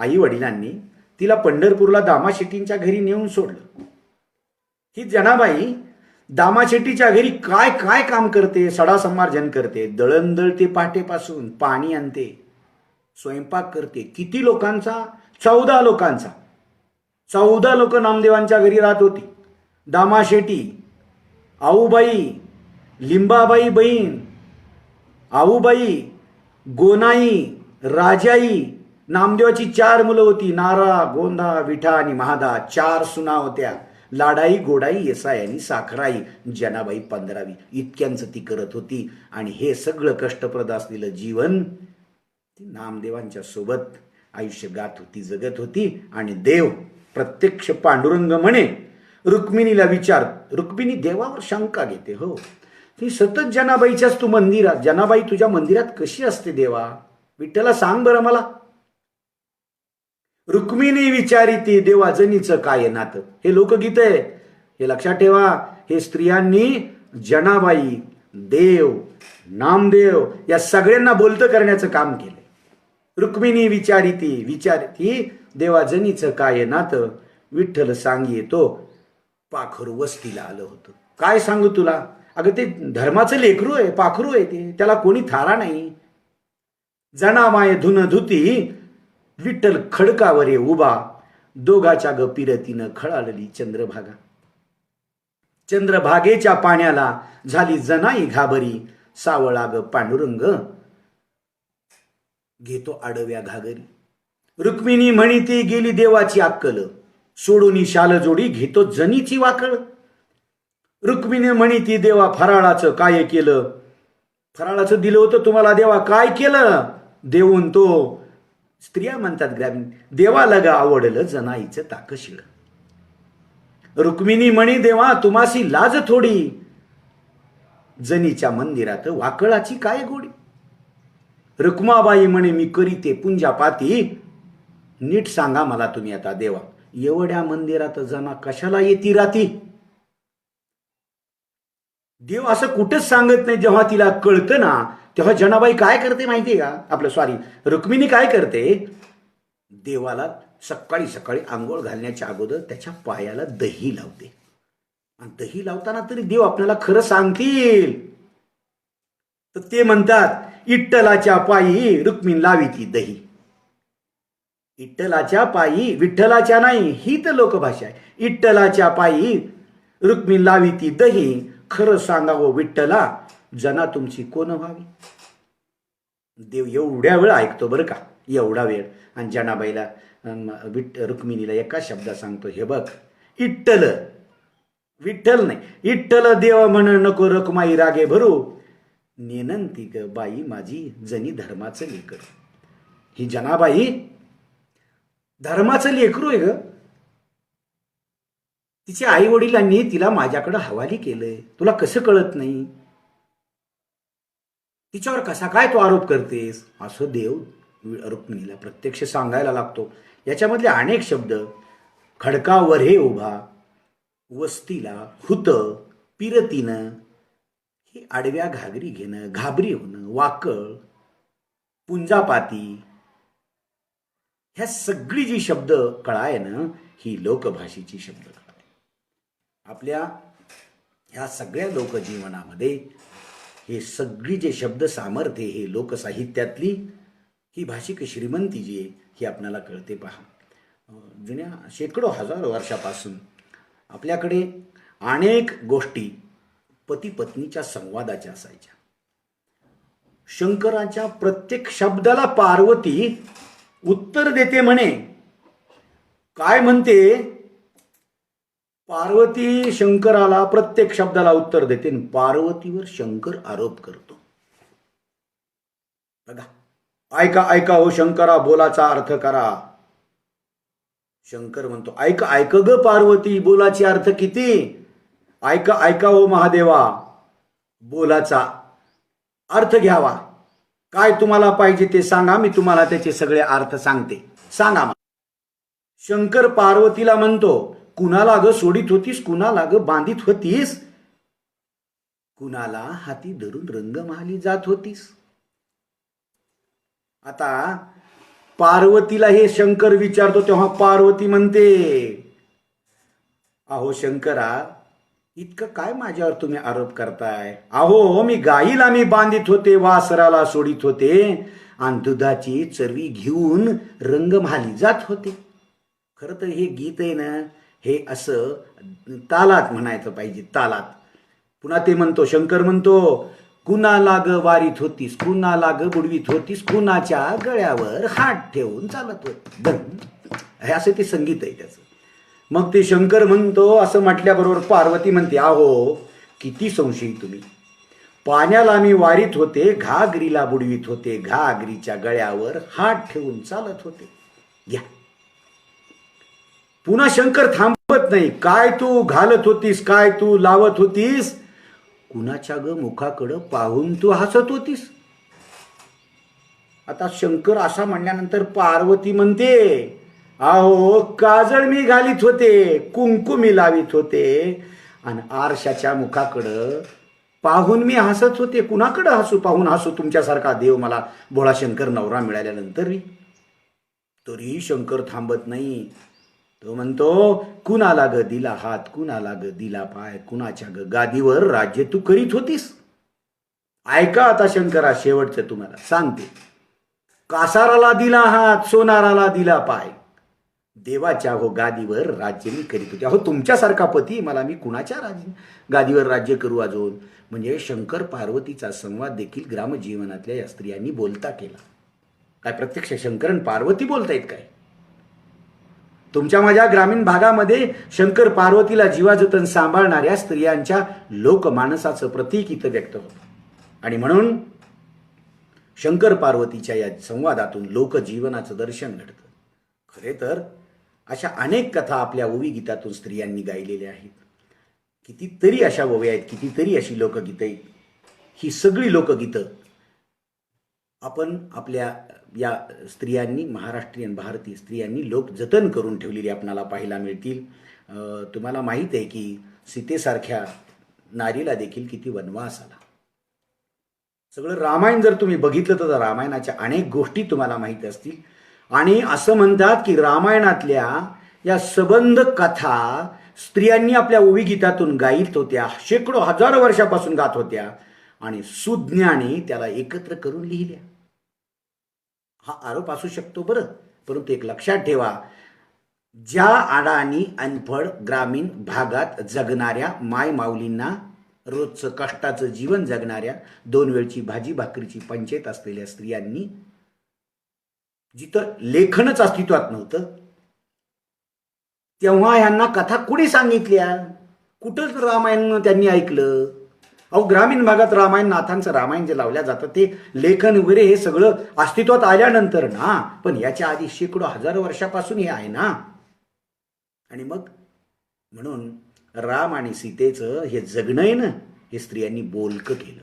आई वडिलांनी तिला पंढरपूरला दामाशेट्टींच्या घरी नेऊन सोडलं. ही जनाबाई दामाशेट्टीच्या घरी काय काय काम करते, सडा संमार्जन करते, दळण दळते पहाटेपासून, पाणी आणते, स्वयंपाक करते. किती लोकांचा? 14 लोकांचा. 14 लोक नामदेवांच्या घरी राहत होती. दामाशेट्टी, आऊबाई, लिंबाबाई बहीण, आऊबाई, गोनाई, राजाई. नामदेवाची 4 मुलं होती, नारा, गोंधा, विठा आणि महादा. 4 सुना होत्या, लाडाई, गोडाई, येसाई आणि साखराई. जनाबाई 15वी. इतक्यांचं ती करत होती. आणि हे सगळं कष्टप्रद असलेलं जीवन ती नामदेवांच्या सोबत आयुष्य गात होती, जगत होती. आणि देव प्रत्यक्ष पांडुरंग म्हणे रुक्मिणीला विचार. रुक्मिणी देवावर शंका घेते, हो ती सतत जनाबाईच्याच तू मंदिरात, जनाबाई तुझ्या मंदिरात कशी असते देवा? विठ्ठला सांग बरं मला. रुक्मिणी विचारिती देवा जनीचं काय नातं. हे लोकगीत आहे, हे लक्षात ठेवा. हे स्त्रियांनी जनाबाई, देव, नामदेव या सगळ्यांना बोलतं करण्याचं काम केलं. रुक्मिणी विचारिती देवा जनीचं काय नातं. विठ्ठल सांगी तो पाखरू वस्तीला आलं होतं. काय सांगू तुला, अगं ते धर्माचं लेकरू आहे, पाखरू आहे ते, त्याला कोणी थारा नाही. जनामाय धुन धुती विठ्ठल खडकावरे उभा. दोघाच्या ग पिरतीनं खळाळली चंद्रभागा. चंद्रभागेच्या पाण्याला झाली जनाई घाबरी. सावळा ग पांडुरंग घेतो आडव्या घागरी. रुक्मिणी म्हणी ती गेली देवाची अक्कल. सोडून शाल जोडी घेतो जनीची वाकळ. रुक्मिणी म्हणी ती देवा फराळाचं काय केलं. फराळाचं दिलं होतं तुम्हाला देवा, काय केलं. देऊन तो स्त्रिया म्हणतात ग्रामीण देवा लगा आवडलं जनाईचं ताकशिळ. रुक्मिणी म्हणी देवा तुम्हासी लाज थोडी. जनीच्या मंदिरात वाकळाची काय गोडी. रुक्माबाई म्हणे मी करीते पुंजा पाती. नीट सांगा मला तुम्ही आता देवा, एवढ्या मंदिरात जना कशाला येती राती. देव असं कुठंच सांगत नाही. जेव्हा तिला कळतं ना तेव्हा जनाबाई काय करते माहितीये का, रुक्मिणी काय करते, देवाला सकाळी सकाळी आंघोळ घालण्याच्या अगोदर त्याच्या पायाला दही लावते. आणि दही लावताना तरी देव आपल्याला खरं सांगतील. तर ते म्हणतात इट्टलाच्या पायी रुक्मिणी लावी ती दही. इट्टलाच्या पायी, विठ्ठलाच्या नाही, ही तर लोकभाषा आहे. इट्टलाच्या पायी रुक्मिणी लावी ती दही. खरं सांगावं विठ्ठला जना तुमची कोण व्हावी. देव एवढ्या वेळ ऐकतो बरं का, एवढा वेळ. आणि जनाबाईला रुक्मिणीला एका शब्दात सांगतो, हे बघ इट्टल, विठ्ठल नाही, इट्टल देव म्हण नको रखमाई रागे भरू. नेनंती ग बाई माझी जनी धर्माचं लेकर. ही जनाबाई धर्माचं लेकरू आहे ग. तिच्या आई वडिलांनी तिला माझ्याकडे हवाली केलंय. तुला कसं कळत नाही. तिच्यावर कसा काय तू आरोप करतेस, असं देव रुक्मिणीला प्रत्यक्ष सांगायला लागतो. याच्यामधले अनेक शब्द, खडकावर हे उभा, वस्तीला, हुत, पिरतीनं, हे आडव्या घागरी घेणं, घाबरी होणं, वाकळ, पुंजापाती, ह्या सगळी जी शब्द कळा आहे ना, ही लोकभाषेची शब्द कळा. आपल्या ह्या सगळ्या लोकजीवनामध्ये हे सगळी जे शब्द सामर्थ्य, हे लोकसाहित्यातली ही भाषिक श्रीमंती जी आहे ही आपल्याला कळते. पहा, जुन्या शेकडो हजारो वर्षापासून आपल्याकडे अनेक गोष्टी पती पत्नीच्या संवादाच्या असायच्या. शंकराच्या प्रत्येक शब्दाला पार्वती उत्तर देते म्हणे. काय म्हणते, पार्वती शंकराला प्रत्येक शब्दाला उत्तर देते. पार्वतीवर शंकर आरोप करतो. बघा, ऐका ऐका हो शंकरा बोलाचा अर्थ करा. शंकर म्हणतो ऐक ऐक ग पार्वती बोलाचे अर्थ किती. ऐका ऐका हो महादेवा बोलाचा अर्थ घ्यावा. काय तुम्हाला पाहिजे ते सांगा, मी तुम्हाला त्याचे सगळे अर्थ सांगते, सांगा. शंकर पार्वतीला म्हणतो कुणाला ग सोडित होतीस, कुणाला ग बांधित होतीस, कुणाला हाती धरून रंगमहाली जात होतीस. आता पार्वतीला हे शंकर विचारतो तेव्हा पार्वती म्हणते अहो शंकरा इतकं काय माझ्यावर तुम्ही आरोप करताय. अहो मी गाईला मी बांधित होते, वासराला सोडित होते आणि दुधाची चरवी घेऊन रंगमहाली जात होते. खरं तर हे गीत आहे ना, हे असं तालात म्हणायचं पाहिजे, तालात. पुन्हा ते म्हणतो, शंकर म्हणतो कुणाला ग वारीत होतीस, कुणाला ग बुडवीत होतीस, कुणाच्या गळ्यावर हात ठेवून चालत होती. हे असं ते संगीत आहे त्याचं. मग ते शंकर म्हणतो, असं म्हटल्याबरोबर पार्वती म्हणते अहो किती संशयी तुम्ही. पाण्याला मी वारीत होते, घागरीला बुडवीत होते, घागरीच्या गळ्यावर हात ठेवून चालत होते. घ्या. पुन्हा शंकर थांबत नाही. काय तू घालत होतीस, काय तू लावत होतीस, कुणाच्या ग मुखाकडं पाहून तू हसत होतीस. आता शंकर असा म्हणल्यानंतर पार्वती म्हणते अहो काजळ मी घालीत होते, कुंकू मी लावित होते, आणि आरशाच्या मुखाकडं पाहून मी हसत होते. कुणाकडं हसू, पाहून हसू? तुमच्यासारखा देव मला भोळा शंकर नवरा मिळाल्यानंतर तरी शंकर थांबत नाही. तो म्हणतो, कुणाला ग दिला हात, कुणाला ग दिला पाय, कुणाच्या ग गादीवर राज्य तू करीत होतीस? ऐका आता शंकरा, शेवटचं तुम्हाला सांगते. कासाराला दिला हात, सोनाराला दिला पाय, देवाच्या हो गादीवर राज्य मी करीत होते. अहो तुमच्यासारखा पती मला मी कुणाच्या गादीवर राज्य करू अजून? म्हणजे शंकर पार्वतीचा संवाद देखील ग्रामजीवनातल्या या स्त्रियांनी बोलता केला. काय प्रत्यक्ष शंकर आणि पार्वती बोलतायत काय? तुमच्या माझ्या ग्रामीण भागामध्ये शंकर पार्वतीला जीवाजतन सांभाळणाऱ्या स्त्रियांच्या लोकमानसाचं प्रतीक इथं व्यक्त होतं. आणि म्हणून शंकर पार्वतीच्या या संवादातून लोकजीवनाचं दर्शन घडतं. खरे तर अशा अनेक कथा आपल्या ओवी गीतातून स्त्रियांनी गायलेल्या आहेत. कितीतरी अशा ओव्या आहेत, कितीतरी अशी लोकगीतं आहेत. ही सगळी लोकगीतं आपण आपल्या या स्त्रियांनी, महाराष्ट्रीयन भारतीय स्त्रियांनी लोक जतन करून ठेवलेली आपणाला पाहायला मिळतील. तुम्हाला माहीत आहे की सीतेसारख्या नारीला देखील किती वनवास आला. सगळं रामायण जर तुम्ही बघितलं तर रामायणाच्या अनेक गोष्टी तुम्हाला माहीत असतील. आणि असं म्हणतात की रामायणातल्या या सबंध कथा स्त्रियांनी आपल्या ओवी गीतातून गायित होत्या, शेकडो हजारो वर्षापासून गात होत्या, आणि सुज्ञाने त्याला एकत्र करून लिहिल्या. हा आरोप असू शकतो बरं, परंतु एक लक्षात ठेवा, ज्या अडाणी अनफड ग्रामीण भागात जगणाऱ्या माय माऊलींना, रोजचं कष्टाचं जीवन जगणाऱ्या, 2 वेळची भाजी भाकरीची पंचायत असलेल्या स्त्रियांनी, जिथं लेखनच अस्तित्वात नव्हतं, तेव्हा यांना कथा कुणी सांगितल्या? कुठंच रामायण त्यांनी ऐकलं? अहो ग्रामीण भागात रामायण, नाथांचं रामायण जे लावल्या जातं ते लेखन वगैरे हे सगळं अस्तित्वात आल्यानंतर ना, पण याच्या आधी शेकडो हजारो वर्षापासून हे आहे ना. आणि मग म्हणून राम आणि सीतेचं हे जगणं आहे ना, हे स्त्रियांनी बोलकं केलं.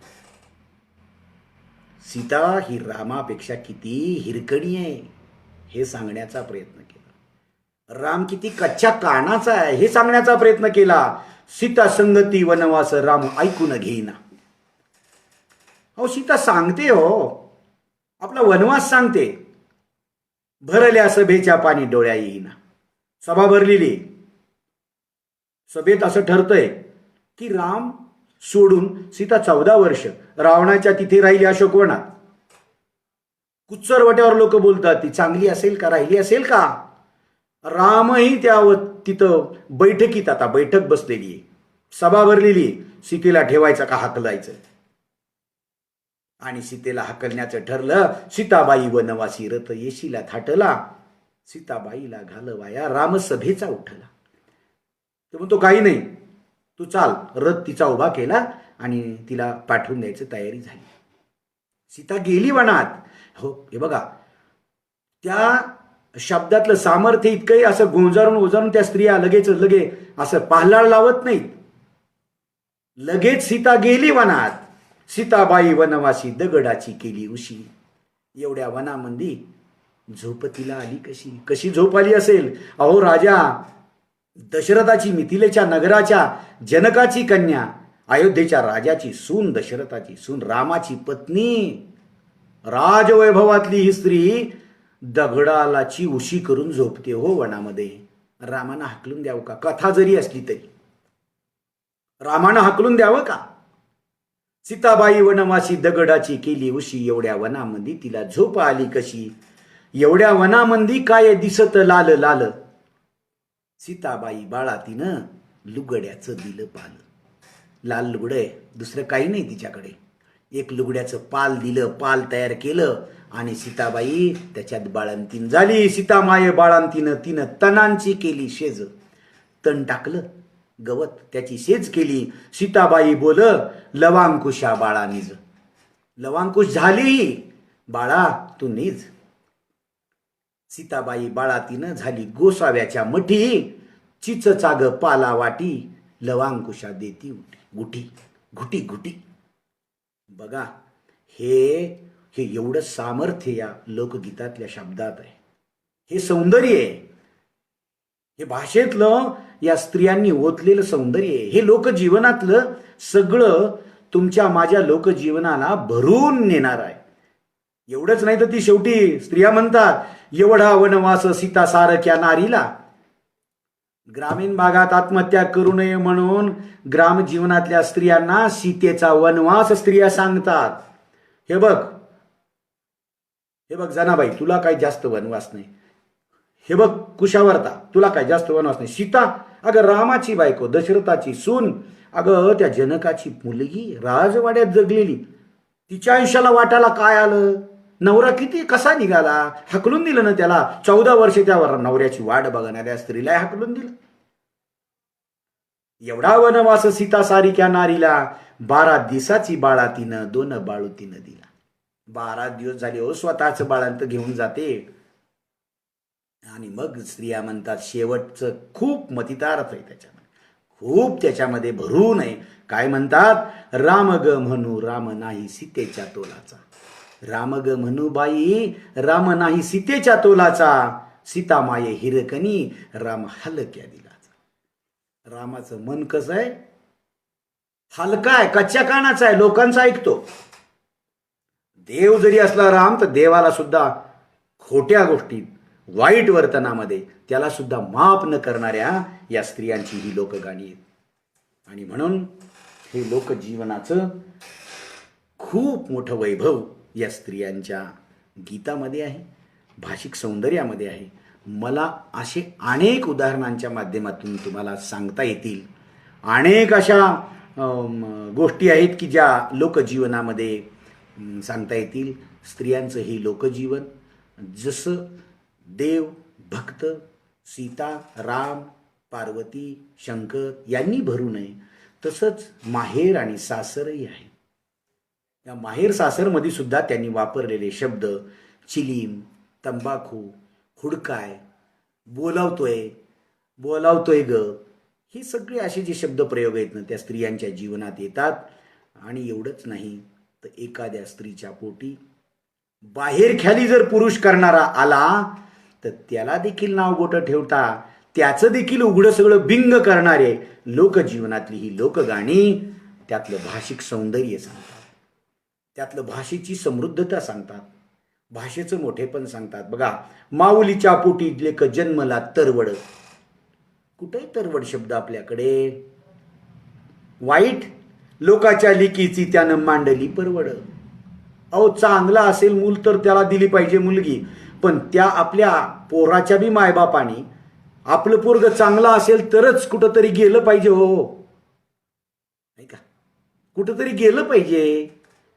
सीता ही रामापेक्षा किती हिरकणी आहे हे सांगण्याचा प्रयत्न केला. राम किती कच्च्या कानाचा आहे हे सांगण्याचा प्रयत्न केला. सीता संगती वनवास राम ऐकून घेईना. अहो सीता सांगते हो, आपला वनवास सांगते. भरल्या सभेच्या पाणी डोळ्या येईना. सभा भरलेली, सभेत असं ठरतंय की राम सोडून सीता 14 वर्ष रावणाच्या तिथे राहिली अशोकवनात. कुच्चरवट्यावर लोक बोलतात ती चांगली असेल का, राहिली असेल का? रामही त्या तिथं बैठकीत, आता बैठक बसलेली आहे, सभा भरलेली, सीतेला ठेवायचं का हाकलायचं? आणि सीतेला हाकलण्याचं ठरलं. सीताबाई वनवासी रथ येशीला थाटला, सीताबाईला घालवाया राम सभेचा उठला. तो म्हणतो काही नाही, तू चाल. रथ तिचा उभा केला आणि तिला पाठवून द्यायची तयारी झाली. सीता गेली वनात. हो हे बघा, त्या शब्दातलं सामर्थ्य इतकंही असं गोंजारून ओजारून त्या स्त्रिया लगेच असं पाहलाळ लावत नाहीत. लगेच सीता गेली वनात. सीताबाई वनवासी दगडाची केली उशी. एवढ्या वनामंदी झोप तिला आली कशी? कशी झोप आली असेल? अहो राजा दशरथाची, मिथिलेच्या नगराच्या जनकाची कन्या, अयोध्येच्या राजाची सून, दशरथाची सून, रामाची पत्नी, राजवैभवातली ही स्त्री दगडालाची उशी करून झोपते हो वनामध्ये. रामानं हाकलून द्यावं का? कथा जरी असली तरी रामानं हाकलून द्यावं का? सीताबाई वनवासी दगडाची केली उशी. एवढ्या वनामध्ये तिला झोप आली कशी? एवढ्या वनामध्ये काय दिसत लाल लाल? सीताबाई बाळा तिनं लुगड्याचं दिलं पाल. लाल लुगडं आहे, दुसरं काही नाही तिच्याकडे. एक लुगड्याचं पाल दिलं, पाल तयार केलं आणि सीताबाई त्याच्यात बाळंतीन झाली. सीतामाये बाळंतीनं तिनं तणांची केली शेज. तण टाकलं, गवत त्याची शेज केली. सीताबाई बोल लवांकुशा बाळा निज. लवांकुश झाली, बाळा तू निज. सीताबाई बाळातीनं झाली गोसाव्याच्या मठी. चिच चाग पाला वाटी, लवांकुशा देती गुठी घुटी घुटी. बघा हे एवढं सामर्थ्य या लोकगीतातल्या शब्दात आहे. हे सौंदर्य आहे. हे भाषेतलं या स्त्रियांनी ओतलेलं सौंदर्य आहे. हे लोकजीवनातलं सगळं तुमच्या माझ्या लोकजीवनाला भरून नेणार आहे. एवढंच नाही तर ती शेवटी स्त्रिया म्हणतात, एवढा वनवास सीता सारख्या नारीला. ग्रामीण भागात आत्महत्या करू नये म्हणून ग्राम जीवनातल्या स्त्रियांना सीतेचा वनवास स्त्रिया सांगतात. हे बघ जनाबाई, तुला काही जास्त वनवास नाही. हे बघ कुशावर्ता, तुला काही जास्त वनवास नाही. सीता, अगं रामाची बायको, दशरथाची सून, अगं त्या जनकाची मुलगी, राजवाड्यात जगलेली, तिच्या आयुष्याला वाटायला काय आलं? नवरा किती कसा निघाला, हकलून दिलं ना त्याला. 14 वर्ष त्यावर नवऱ्याची वाट बघणाऱ्या स्त्रीला हकलून दिलं. एवढा वनवास सीता सारिक्या नारीला, 12 दिवसाची बाळा तिनं 2 बाळू तिनं दिला. 12 दिवस झाले हो स्वतःच बाळांत घेऊन जाते. आणि मग स्त्रिया म्हणतात शेवटचं खूप मतितार्थ आहे त्याच्यामध्ये, खूप त्याच्यामध्ये भरू नये. काय म्हणतात? राम ग म्हणू राम नाही सीतेच्या तोलाचा. राम ग म्हणू बाई राम नाही सीतेच्या तोलाचा. सीता माये हिरकणी राम हलक्या दिलाचा. रामाचं मन कसं आहे? हलका आहे, कच्च्या कानाचा आहे, लोकांचा ऐकतो. देव जरी असला राम, तर देवाला सुद्धा खोट्या गोष्टीत, वाईट वर्तनामध्ये त्याला सुद्धा माफ न करणाऱ्या या स्त्रियांची ही लोकगाणी आहेत. आणि म्हणून हे लोकजीवनाचं खूप मोठं वैभव या स्त्रियांच्या गीतामध्ये आहे, भाषिक सौंदर्यामध्ये आहे. मला असे अनेक उदाहरणांच्या माध्यमातून तुम्हाला सांगता येतील. अनेक अशा गोष्टी आहेत की ज्या लोकजीवनामध्ये सांगता येतील. स्त्रियांचं हे लोकजीवन जसं देव, भक्त, सीता, राम, पार्वती, शंकर यांनी भरू नये, तसंच माहेर आणि सासरही आहे. या माहेर सासरमध्ये सुद्धा त्यांनी वापरलेले शब्द, चिलीम, तंबाखू, हुडकाय, बोलावतोय ग, हे सगळे असे जे शब्द प्रयोग आहेत ना, त्या स्त्रियांच्या जीवनात येतात. आणि एवढंच नाही तर एखाद्या स्त्रीच्या पोटी बाहेर ख्याली जर पुरुष करणारा आला, तर त्याला देखील नाव बोटं ठेवता, त्याचं देखील उघडं सगळं बिंग करणारे लोकजीवनातली ही लोकगाणी त्यातलं भाषिक सौंदर्य सांगतात, त्यातलं भाषेची समृद्धता सांगतात, भाषेचं मोठेपण सांगतात. बघा, माऊलीच्या पोटी लेक जन्मला तरवड. कुठे तरवड शब्द आपल्याकडे? वाईट लोकाच्या लेकीची त्यानं मांडली परवड. अहो, चांगला असेल मूल तर त्याला दिली पाहिजे मुलगी, पण त्या आपल्या पोराच्या बी मायबापानी आपलं पोरग चांगलं असेल तरच कुठंतरी गेलं पाहिजे. हो, नाही का? कुठंतरी गेलं पाहिजे.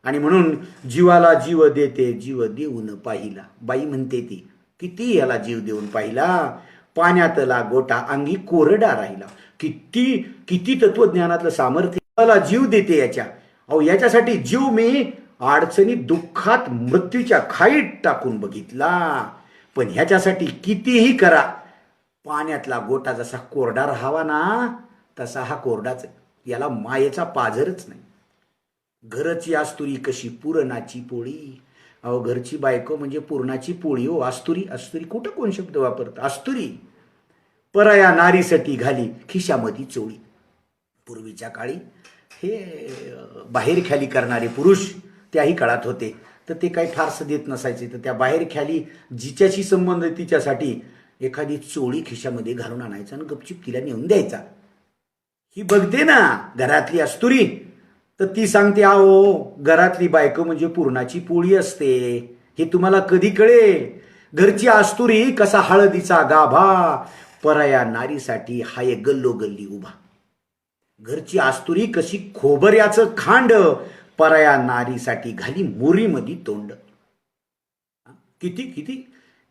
आणि म्हणून जीवाला जीव देते जीव देऊन पाहिला. बाई म्हणते ती, किती याला जीव देऊन पाहिला, पाण्यातला गोटा अंगी कोरडा राहिला. किती किती तत्वज्ञानातलं सामर्थ्य. जीवाला जीव देते याच्या. अहो, याच्यासाठी जीव मी अडचणीत, दुःखात, मृत्यूच्या खाईत टाकून बघितला. पण ह्याच्यासाठी कितीही करा, पाण्यातला गोटा जसा कोरडा राहावा ना, तसा हा कोरडाच आहे. याला मायेचा पाझरच नाही. घरची आस्तुरी कशी पुरणाची पोळी. अहो, घरची बायको म्हणजे पुरणाची पोळी. हो, आस्तुरी, आस्तुरी कुठं कोण शब्द वापरत? आस्तुरी. पराया नारीसाठी घाली खिशामध्ये चोळी. पूर्वीच्या काळी हे बाहेर ख्याली करणारे पुरुष त्याही काळात होते, तर ते काही फारसं देत नसायचे. तर त्या बाहेर ख्याली जिच्याशी संबंध तिच्यासाठी एखादी चोळी खिशामध्ये घालून आणायचा आणि गपचिप तिला नेऊन द्यायचा. ही बघते ना घरातली आस्तुरी, तर ती सांगते, अहो, घरातली बायको म्हणजे पुरणाची पोळी असते. हे तुम्हाला कधी कळेल? घरची आस्तुरी कसा हळदीचा गाभा, पराया नारीसाठी हाय गल्लोगल्ली उभा. घरची आस्तुरी कशी खोबऱ्याचं खांड, पराया नारीसाठी घाली मोरीमध्ये तोंड. किती किती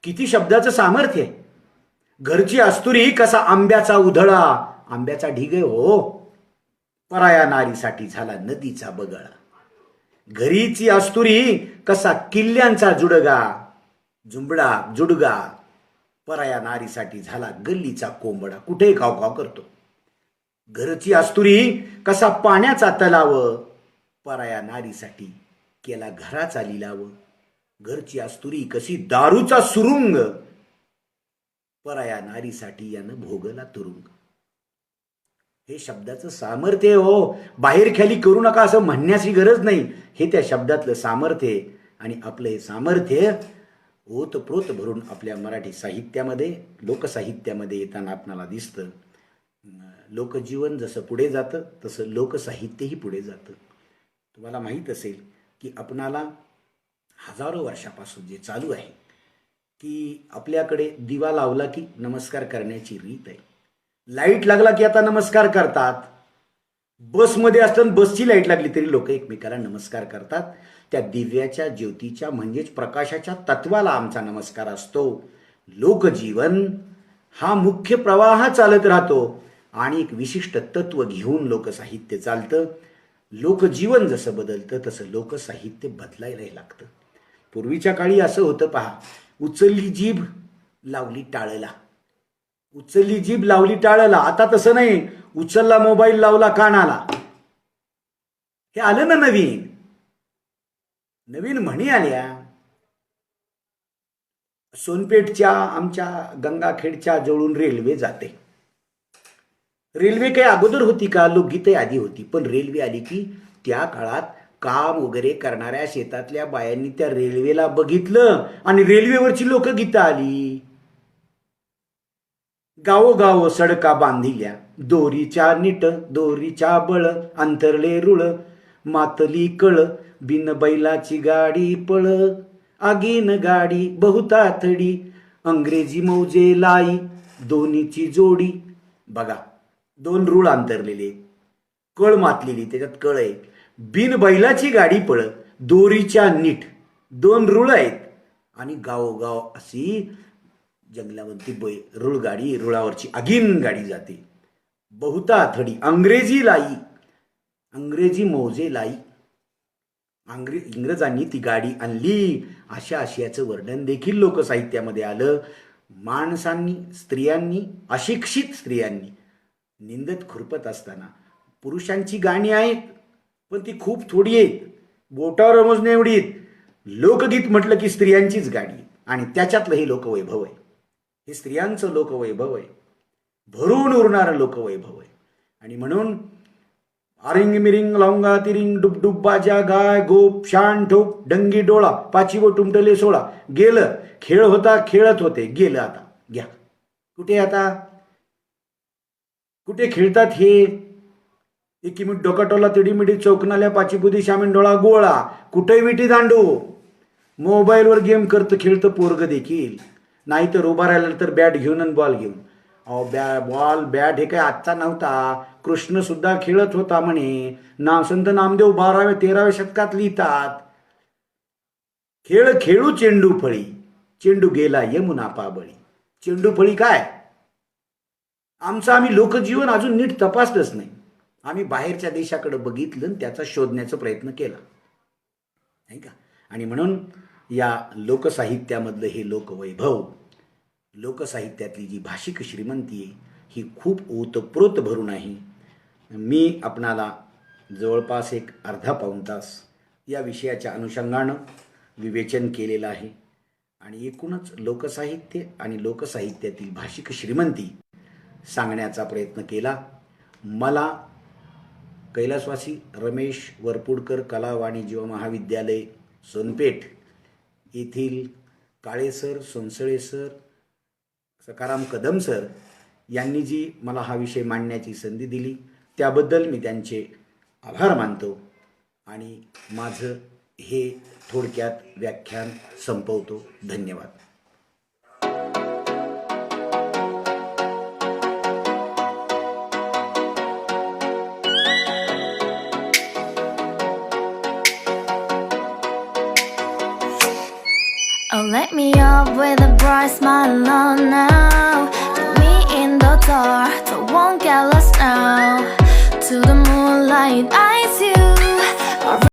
किती शब्दाचं सामर्थ्य आहे. घरची आस्तुरी कसा आंब्याचा उधळा, आंब्याचा ढिग आहे हो, पराया नारीसाठी झाला नदीचा बगळा. घरीची आस्तुरी कसा किल्ल्यांचा जुडगा, जुडगा, पराया नारीसाठी झाला गल्लीचा कोंबडा. कुठे खाव खाव करतो. घरची आस्तुरी कसा पाण्याचा तलाव, पराया नारीसाठी केला घराचा लिलाव. घरची आस्तुरी कशी दारूचा सुरुंग, पराया नारीसाठी यानं भोगला तुरुंग. हे शब्दाचं सामर्थ्य आहे हो. बाहेर खाली करू नका असं म्हणण्याची गरज नाही. हे त्या शब्दातलं सामर्थ्य आहे. आणि आपलं हे सामर्थ्य ओतप्रोत भरून आपल्या मराठी साहित्यामध्ये, लोकसाहित्यामध्ये येताना आपणाला दिसतं. लोकजीवन जसं पुढे जातं तसं लोकसाहित्यही पुढे जातं. तुम्हाला माहीत असेल की आपणाला हजारो वर्षापासून जे चालू आहे की आपल्याकडे दिवा लावला की नमस्कार करण्याची रीत आहे. लाईट लागला की आता नमस्कार करतात. बसमध्ये असताना बसची लाईट लागली तरी लोक एकमेकाला नमस्कार करतात. त्या दिव्याच्या, ज्योतीच्या म्हणजेच प्रकाशाच्या तत्वाला आमचा नमस्कार असतो. लोकजीवन हा मुख्य प्रवाह चालत राहतो आणि एक विशिष्ट तत्व घेऊन लोकसाहित्य चालतं. लोकजीवन जसं बदलतं तसं लोकसाहित्य बदलायलाही लागतं. पूर्वीच्या काळी असं होतं पहा, उचलली जीभ लावली टाळला, उचलली जीभ लावली टाळला. आता तसं नाही, उचलला मोबाईल लावला कानाला. हे आलं ना नवीन नवीन म्हणी आल्या. सोनपेठच्या आमच्या गंगाखेडच्या जवळून रेल्वे जाते. रेल्वे काही अगोदर होती का? लोकगीते आधी होती. पण रेल्वे आली की त्या काळात काम वगैरे करणाऱ्या शेतातल्या बायांनी त्या रेल्वेला बघितलं आणि रेल्वेवरची लोकगीतं आली. गावोगाव सडका बांधिल्या, दोरीच्या नीट दोरीच्या बळ, अंतरले रुळ मातली कळ, बिन बैलाची गाडी पळ, आगीन गाडी बहुतातडी, अंग्रेजी मौजे लाई, दोन्हीची जोडी. बघा, दोन रूळ अंतरलेले, कळ मातलेली, त्याच्यात कळ आहे. बिन बैलाची गाडी पळ, दोरीच्या नीट, दोन रुळ आहेत. आणि गावोगाव अशी जंगलावरती रुळ गाडी, रुळावरची आगीन गाडी जाते. बहुताथडी, अंग्रेजी लाई, अंग्रेजी मौजे लाई, इंग्रजांनी ती गाडी आणली. अशा आशयाचं वर्णन देखील लोकसाहित्यामध्ये आलं. माणसांनी, स्त्रियांनी, अशिक्षित स्त्रियांनी निंदत खुरपत असताना पुरुषांची गाणी आहेत पण ती खूप थोडी आहेत, बोटावर मोजण्या एवढी आहेत. लोकगीत म्हटलं की स्त्रियांचीच गाणी आणि त्याच्यातलं हे लोकवैभव आहे. हे स्त्रियांचं लोकवैभव आहे, भरून उरणारं लोकवैभव आहे. आणि म्हणून आरिंग मिरिंग लावंगा तिरिंग डुब डुब बाजा गाय गोप शान ठोक डंगी डोळा पाची व टुमटले सोळा. गेलं, खेळ होता खेळत होते, गेलं आता घ्या. कुठे आता कुठे खेळतात हे? एकी मिठ डोकाटोला तिडी मिठी चौकनाल्या पाचीपुदी शामीन डोळा गोळा. कुठे विटी दांडू? मोबाईलवर गेम करतं खेळतं पोरग देखील. नाही तर उभा राहिलं तर बॅट घेऊन आणि बॉल घेऊन. अहो बॉल बॅट हे काय आजचा नव्हता. कृष्ण सुद्धा खेळत होता म्हणे. संत नामदेव 12व्या-13व्या शतकात लिहितात. खेळ खेळू चेंडू फळी, चेंडू गेला यमुना पाबळी. चेंडू फळी काय? आमचं आम्ही लोकजीवन अजून नीट तपासलंच नाही. आम्ही बाहेरच्या देशाकडे बघितलं आणि त्याचा शोधण्याचा प्रयत्न केला नाही का. आणि म्हणून या लोकसाहित्यामधलं हे लोकवैभव, लोकसाहित्यातली जी भाषिक श्रीमंती आहे ही खूप ओतप्रोत भरून आहे. मी आपणाला जवळपास एक अर्धा पाऊण तास या विषयाच्या अनुषंगानं विवेचन केलेलं आहे. आणि एकूणच लोकसाहित्य आणि लोकसाहित्यातील भाषिक श्रीमंती सांगण्याचा प्रयत्न केला. मला कैलासवासी रमेश वरपुडकर कला वाणिज्य महाविद्यालय सोनपेठ येथील Kale sir, Sonsale sir, Sakaram Kadam sir यांनी जी मला हा विषय मांडण्याची संधी दिली त्याबद्दल मी त्यांचे आभार मानतो आणि माझं हे थोडक्यात व्याख्यान संपवतो. धन्यवाद. Oh, let me up with a bright smile on now. Put me in the dark, so won't get lost now. To the moonlight, I